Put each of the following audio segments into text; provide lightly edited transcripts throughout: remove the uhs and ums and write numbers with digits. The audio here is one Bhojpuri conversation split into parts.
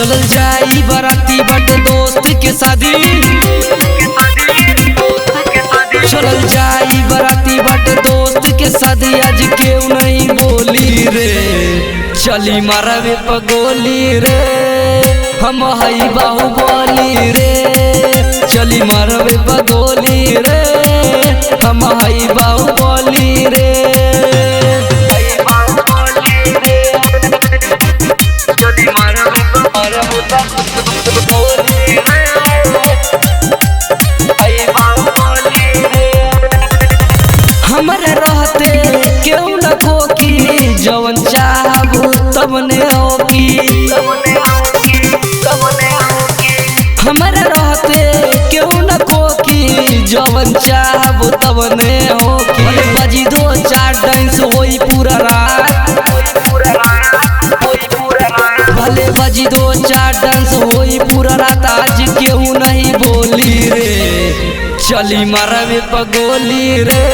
चलल जाई बराती बट दोस्त के शादी, चलल जाई बराती बट दोस्त के शादी। आज केहू नहीं बोली रे, चली मारवे पगोली रे, हम हई बाहुबली रे। चली मारवे पगोली रे, हम हई बाहुबली रे। हमरे रहते क्यों न खोकी, जवन चाहबू तबने होगी। हमरे रहते क्यों न खोकी, जवन चाहबू तबने होगी। बजी 2-4 डांस होई पूरा रात, भले बजी 2-4 डांस होई पूरा रात। आज केहू नहीं बोली रे, चली मारवे पगोली रे,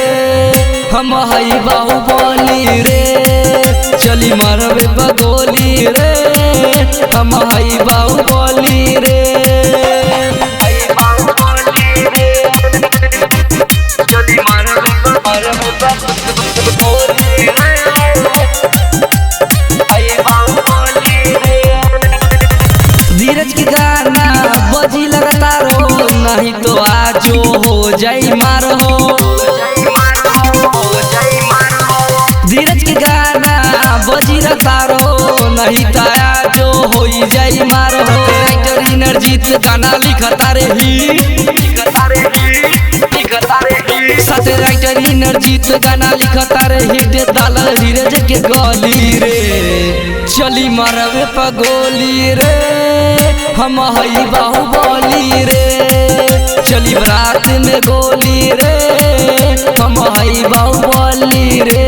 हम हई बाहुबली रे। चली मारवे पगोली रे, हम हई बाहुबली रे। धीरज के गाना बजी लगातारो, नहीं तो आजो हो जाई मार हो। धीरज के गाना बजी लगातारो, नहीं तो आजो हो जाई मार हो। राइटर इनरजीत गाना लिखता रे साथे राइटर इनरजीत गाना लिखता रे हिट डाल धीरज के गली रे। चली मारवे पगोली रे, हम हई बाहुबली रे। चली बरात में गोली रे, हम हई बाहुबली रे।